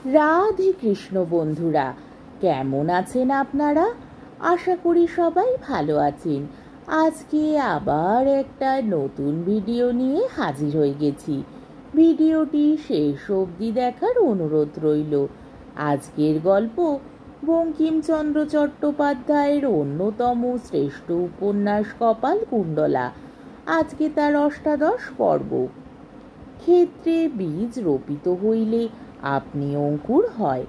রাধে কৃষ্ণ বন্ধুরা, কেমন আছেন আপনারা? আশা করি সবাই ভালো আছেন। আজকে আবার একটা নতুন ভিডিও নিয়ে হাজির হয়ে গেছি। ভিডিওটি শেষ অবধি দেখার অনুরোধ রইল। আজকের গল্প বঙ্কিমচন্দ্র চট্টোপাধ্যায়ের অন্যতম শ্রেষ্ঠ উপন্যাস কপালকুণ্ডলা। আজকে তার অষ্টাদশ পর্ব। ক্ষেত্রে বীজ রোপিত হইলে আপনি অঙ্কুর হয়।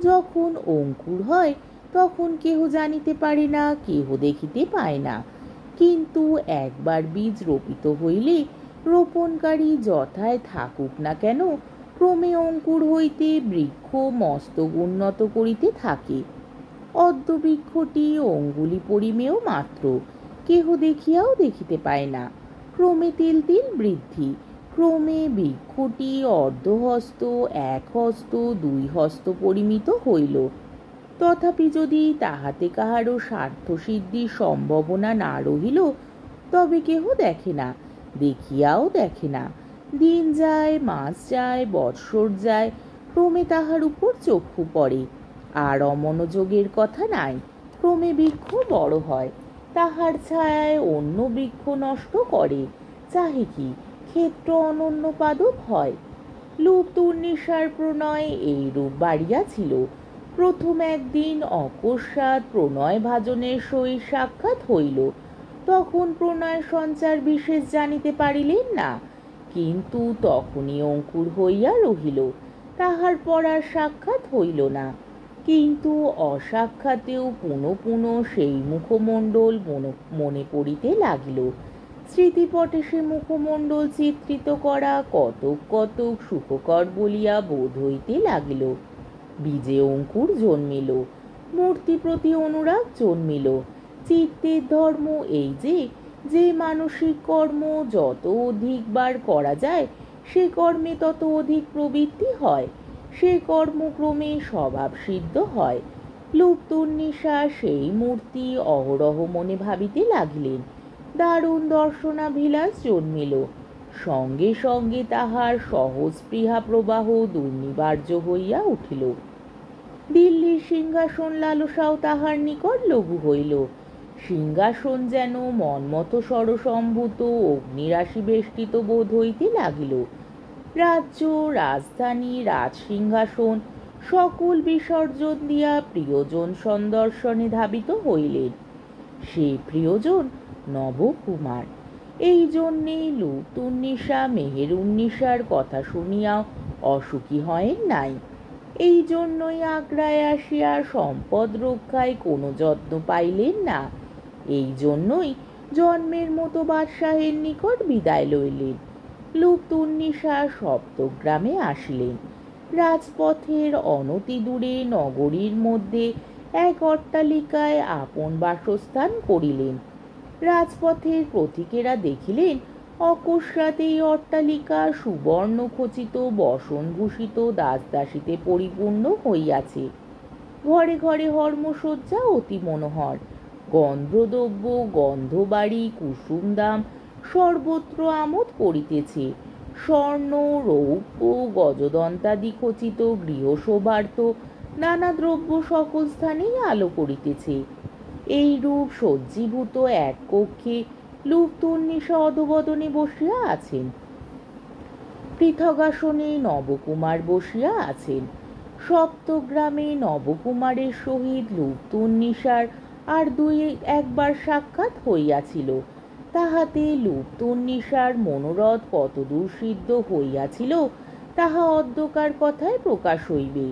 যখন অঙ্কুর হয় তখন কেহ জানিতে পারে না, কেহ দেখিতে পায় না। কিন্তু একবার বীজ রোপিত হইলে রোপণকারী যথায় থাকুক না কেন, ক্রমে অঙ্কুর হইতে বৃক্ষ মস্তক উন্নত করিতে থাকে। অদ্য বৃক্ষটি অঙ্গুলি পরিমেয় মাত্র, কেহ দেখিয়াও দেখিতে পায় না। ক্রমে তিল তিল বৃদ্ধি, ক্রমে বৃক্ষটি অর্ধহস্ত, এক হস্ত, দুই হস্ত পরিমিত হইল। তথাপি যদি তাহাতে কাহারও স্বার্থসিদ্ধির সম্ভাবনা না রহিল, তবে কেহ দেখে না, দেখিয়াও দেখে না। দিন যায়, মাস যায়, বৎসর যায়, ক্রমে তাহার উপর চক্ষু পড়ে। আর অমনোযোগের কথা নাই। ক্রমে বৃক্ষ বড় হয়, তাহার ছায়ায় অন্য বৃক্ষ নষ্ট করে। চাহে কি ক্ষেত্র অনন্য পাদপ হয়। লুপ্তুর্নিশার প্রণয় এই রূপ বাড়িয়াছিল। প্রথম একদিন অকস্মাৎ প্রণয় ভাজনের সহিত সাক্ষাৎ হইল। তখন প্রণয় সঞ্চার বিশেষ জানিতে পারিলেন না, কিন্তু তখনই অঙ্কুর হইয়া রহিল। তাহার পর আর সাক্ষাৎ হইল না। কিন্তু অসাক্ষাতেও পুনঃ পুনঃ সেই মুখমণ্ডল মনে পড়িতে লাগিল। স্মৃতিপটে সে মুখমণ্ডল চিত্রিত করা কতক কতক সুখকর বলিয়া বোধ হইতে লাগিল। বীজে অঙ্কুর জন্মিল, মূর্তি প্রতি অনুরাগ জন্মিল। চিত্তের ধর্ম এই যে মানসিক কর্ম যত অধিকবার করা যায়, সে কর্মে তত অধিক প্রবৃত্তি হয়, সে কর্মক্রমে স্বভাব সিদ্ধ হয়। লুপ্তুর্নিশা সেই মূর্তি অহরহ মনে ভাবিতে লাগিলেন। দারুণ দর্শনাভিলাষ জন্মিল। সঙ্গে সঙ্গে তাহার সহজ স্পৃহা প্রবাহ দুর্নিবার্য হইয়া উঠিল। দিল্লির সিংহাসন লালসাও তাহার নিকট লঘু হইল। সিংহাসন যেন মন্মথ সরসম্ভূত অগ্নিরাশি বেষ্টিত বোধ হইতে লাগিল। রাজ্য, রাজধানী, রাজসিংহাসন সকল বিসর্জন দিয়া প্রিয়জন সন্দর্শনে ধাবিত হইলেন। সে প্রিয়জন নবকুমার। এই জন্যেই লুপ্তুর্নিশা মেহেরুন্নিশার কথা শুনিয়াও অসুখী হয়েন নাই। এই জন্যই আগ্রায় আসিয়া সম্পদ রক্ষায় কোনো যত্ন পাইলেন না। এই জন্যই জন্মের মতো বাদশাহের নিকট বিদায় লইলেন। লুপ্তুর্নিশা সপ্তগ্রামে আসিলেন। রাজপথের অনতি দূরে নগরীর মধ্যে এক অট্টালিকায় আপন বাসস্থান করিলেন। রাজপথের পথিকেরা দেখিলেন অকস্মাৎ এই অট্টালিকা সুবর্ণ খচিত বসনভূষিত দাসদাসীতে পরিপূর্ণ হইয়াছে। ঘরে ঘরে হর্মসজ্জা অতি মনোহর। গন্ধদ্রব্য, গন্ধবাড়ি, কুসুমদাম সর্বত্র আমোদ করিতেছে। স্বর্ণ, রৌপ্য, গজদন্তাদি খচিত গৃহশোভার্থ নানা দ্রব্য সকল স্থানেই আলো করিতেছে। এই রূপ সজ্জীভূত এক কক্ষে লুপ্তুর্নিশা অধবদনে বসিয়া আছেন। পৃথগাসনে নবকুমার বসিয়া আছেন। সপ্তগ্রামে নবকুমারের সহিত লুপ্তুর্নিশার আর দুই একবার সাক্ষাৎ হইয়াছিল। তাহাতে লুপ্তুর্নিশার মনোরথ কতদূর সিদ্ধ হইয়াছিল তাহা অদ্যকার কথায় প্রকাশ হইবে।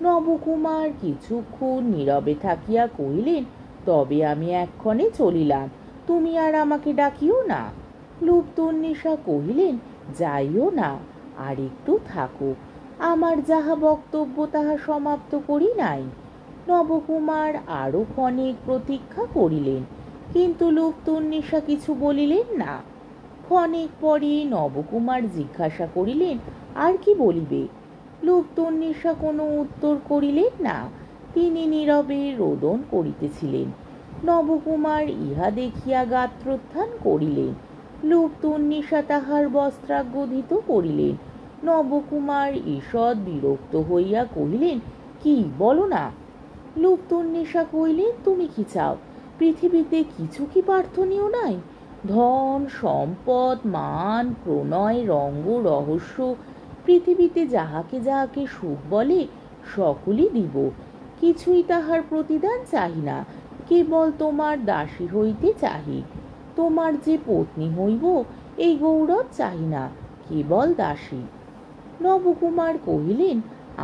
নবকুমার কিছুক্ষণ নীরবে থাকিয়া কহিলেন, তবে আমি এক্ষণে চলিলাম, তুমি আর আমাকে ডাকিও না। লুপ্তুর্নিশা কহিলেন, যাইও না, আর একটু থাকো, আমার যাহা বক্তব্য তাহা সমাপ্ত করি নাই। নবকুমার আরো ক্ষণিক প্রতীক্ষা করিলেন, কিন্তু লুপ্তুর্নিশা কিছু বলিলেন না। ক্ষণিক পরে নবকুমার জিজ্ঞাসা করিলেন, আর কি বলিবে? লুপ্তুর্নিশা কোনো উত্তর করিলেন না। তিনি নীরবে রোদন করিতেছিলেন। নবকুমার ইহা দেখিয়া গাত্রোত্থান করিলেন। লুপ্তুর্নিশা তাহার বস্ত্রাগ্রধিত করিলেন। নবকুমার ঈষৎ বিরক্ত হইয়া কহিলেন, কি বলো না? লুপ্তন্বেষা কহিলেন, তুমি কি চাও? পৃথিবীতে কিছু কি প্রার্থনীয় নাই? ধন সম্পদ মান প্রণয় রঙ্গ রহস্য পৃথিবীতে যাহাকে যাহাকে সুখ বলে সকলই দিব, কিছুই তাহার প্রতিদান চাহি না। কেবল তোমার দাসী হইতে চাহি, তোমার যে পত্নী হইব এই গৌরব চাহি না, কেবল দাসী। নবকুমার কহিলেন,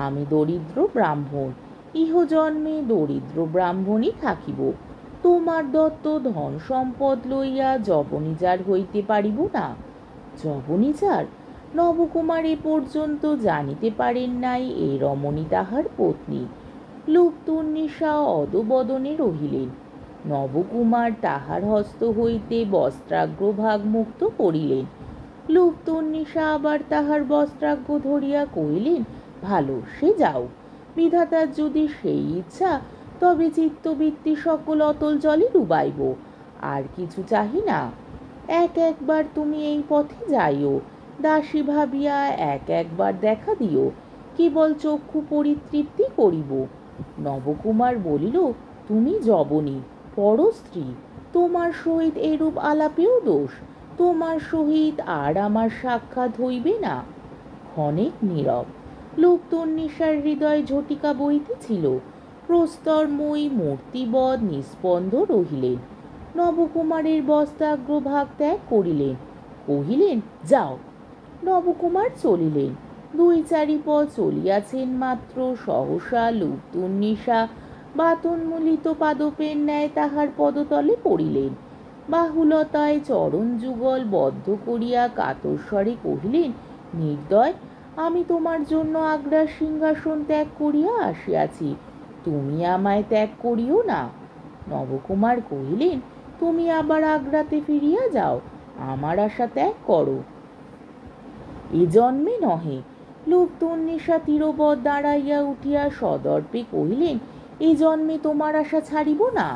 আমি দরিদ্র ব্রাহ্মণ, ইহজন্মে দরিদ্র ব্রাহ্মণই থাকিব। তোমার দত্ত ধন সম্পদ লইয়া যবনিজার হইতে পারিব না। যবনিজার? নবকুমার এ পর্যন্ত জানিতে পারেন নাই এ রমণী তাহার পত্নী। লুপ্তন্বেষা অদবদনে রহিলেন। নবকুমার তাহার হস্ত হইতে বস্ত্রাগ্রভাগ মুক্ত করিলেন। লুপ্তন্বেষা আবার তাহার বস্ত্রাগ্র ধরিয়া কহিলেন, ভালো, সে যাও। বিধাতার যদি সেই ইচ্ছা, তবে চিত্তবৃত্তি সকল অতল জলে ডুবাইব, আর কিছু চাহি না। একবার তুমি এই পথে যাইও, দাসী ভাবিয়া একবার দেখা দিও, কেবল চক্ষু পরিতৃপ্তি করিব। নবকুমার বলিল, তুমি যবনী, পরস্ত্রী, তোমার সহিত এরূপ আলাপেও দোষ। তোমার সহিত আর আমার সাক্ষাৎ হইবে না। ক্ষণিক নীরব। লুপ্তন্বেষার হৃদয় ঝটিকা বইতেছিল। প্রস্তরময়ী মূর্তিবৎ নিস্পন্দ রহিলেন। নবকুমারের বস্ত্রাগ্রভাগ ত্যাগ করিলেন, কহিলেন, যাও। নবকুমার চলিলেন। 2-4 পথ চলিয়াছেন মাত্র সহসা লুপ্তন্বেষা বাতন্মূলিত পাদপের ন্যায় তাহার পদতলে পড়িলেন। বাহুলতায় চরণ যুগল বদ্ধ করিয়া কাতর স্বরে কহিলেন, নির্দয়, আমি তোমার জন্য আগ্রার সিংহাসন ত্যাগ করিয়া আসিয়াছি, তুমি আমায় ত্যাগ করিও না। নবকুমার কহিলেন, তুমি আবার আগ্রাতে ফিরিয়া যাও, আমার আশা ত্যাগ করো। এ জন্মে নহে। লুপ্তন্বেষা তীরবৎ দাঁড়াইয়া উঠিয়া সদর্পে কহিলেন, এ জন্মে তোমার আশা ছাড়িব না।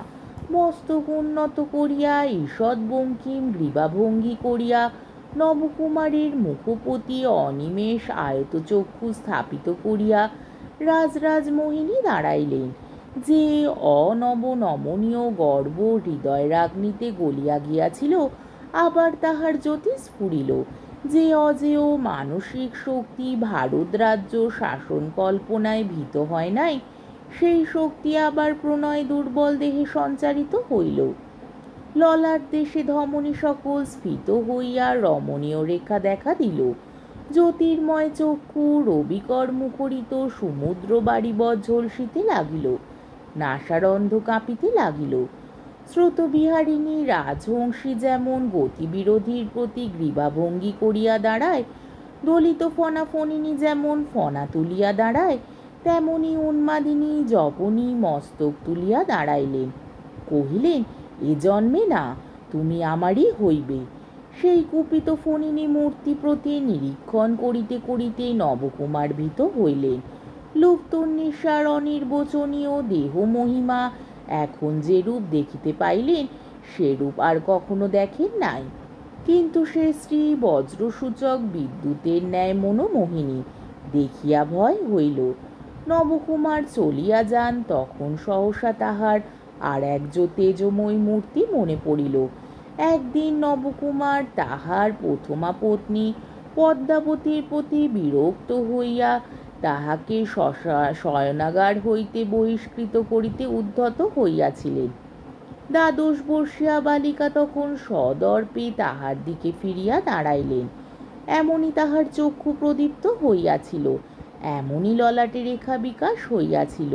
মস্তক উন্নত করিয়া ঈষৎ বঙ্কিম গ্রীবাভঙ্গি করিয়া নবকুমারের মুখপতি অনিমেষ আয়তচক্ষু স্থাপিত করিয়া রাজরাজমোহিনী দাঁড়াইলেন। যে অনব নমনীয় গর্ব হৃদয়রাগ্নিতে গলিয়া গিয়াছিল, আবার তাহার জ্যোতি স্ফুরিল। যে অজেয় মানসিক শক্তি ভারত রাজ্য শাসন কল্পনায় ভীত হয় নাই, সেই শক্তি আবার প্রণয় দুর্বল দেহে সঞ্চারিত হইল। ললাট দেশে ধমনী সকল স্ফীত হইয়া রমণীয় রেখা দেখা দিল। জ্যোতির্ময় চক্ষু রবিকর মুখরিত সমুদ্র বাড়িবৎ ঝলসিতে লাগিল। নাসারন্ধ কাঁপিতে লাগিল। স্রোতবিহারিণী রাজহংসী যেমন গতিবিরোধীর প্রতি গ্রীবাভঙ্গি করিয়া দাঁড়ায়, দলিত ফণাফণিনী যেমন ফণা তুলিয়া দাঁড়ায়, তেমনি উন্মাদিনী যবনী মস্তক তুলিয়া দাঁড়াইলেন। কহিলেন, এ জন্মে না, তুমি আমারই হইবে। সেই কুপিত ফণিনী মূর্তি প্রতি নিরীক্ষণ করিতে করিতে নবকুমার ভীত হইলেন। লুপ্তন্বেষার অনির্বচনীয় দেহ মহিমা এখন যে রূপ দেখিতে পাইলেন, সেরূপ আর কখনো দেখেন নাই। কিন্তু সে স্ত্রী বজ্রসূচক বিদ্যুতের ন্যায় মনোমোহিনী, দেখিয়া ভয় হইল। নবকুমার চলিয়া যান, তখন সহসা তাহার আর এক তেজময়ী মূর্তি মনে পড়িল। একদিন নবকুমার তাহার প্রথমা পত্নী পদ্মাবতীর প্রতি বিরক্ত হইয়া তাহাকে শয়নাগার হইতে বহিষ্কৃত করিতে উদ্ধত হইয়াছিলেন। 12 বর্ষীয়া বালিকা তখন সদর্পে তাহার দিকে ফিরিয়া দাঁড়াইলেন। এমনি তাহার চক্ষু প্রদীপ্ত হইয়াছিল, এমনি ললাটে রেখা বিকাশ হইয়াছিল,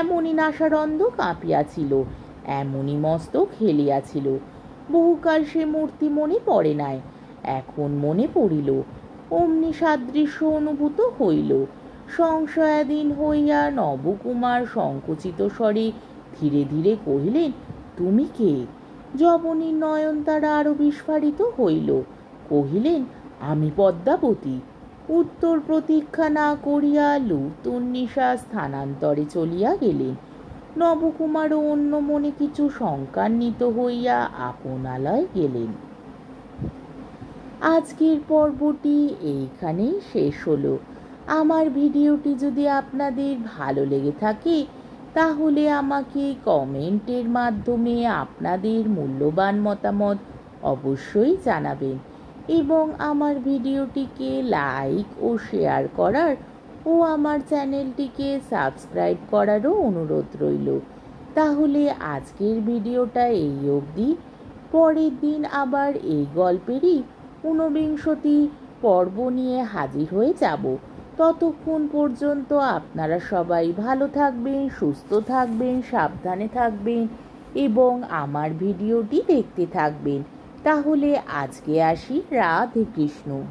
এমনি নাসারন্ধ কাঁপিয়াছিল, এমনি মস্তক হেলিয়াছিল। বহুকাল সে মূর্তি মনে পড়ে নাই, এখন মনে পড়িল। অমনি সাদৃশ্য অনুভূত হইল। সংশয়াধীন হইয়া নবকুমার সংকুচিত স্বরে ধীরে ধীরে কহিলেন, তুমি কে? যবনীর নয়নতারা আরো বিস্ফারিত হইল। কহিলেন, আমি পদ্মাবতী। উত্তর প্রতীক্ষা না করিয়া লুপ্তন্বেষা স্থানান্তরে চলিয়া গেলেন। নবকুমারও অন্য মনে কিছু শঙ্কান্বিত হইয়া আপনালয়ে গেলেন। আজকের পর্বটি এইখানেই শেষ হলো। আমার ভিডিওটি যদি আপনাদের ভালো লেগে থাকে তাহলে আমাকে কমেন্টের মাধ্যমে আপনাদের মূল্যবান মতামত অবশ্যই জানাবেন এবং আমার ভিডিওটিকে লাইক ও শেয়ার করার ও আমার চ্যানেলটিকে সাবস্ক্রাইব করারও অনুরোধ রইল। তাহলে আজকের ভিডিওটা এই অবধি। পরের দিন আবার এই গল্পেরই ঊনবিংশতি পর্ব নিয়ে হাজির হয়ে যাব। ততক্ষণ পর্যন্ত আপনারা সবাই ভালো থাকবেন, সুস্থ থাকবেন, সাবধানে থাকবেন এবং আমার ভিডিওটি দেখতে থাকবেন। তাহলে আজকে আসি। রাধে কৃষ্ণ।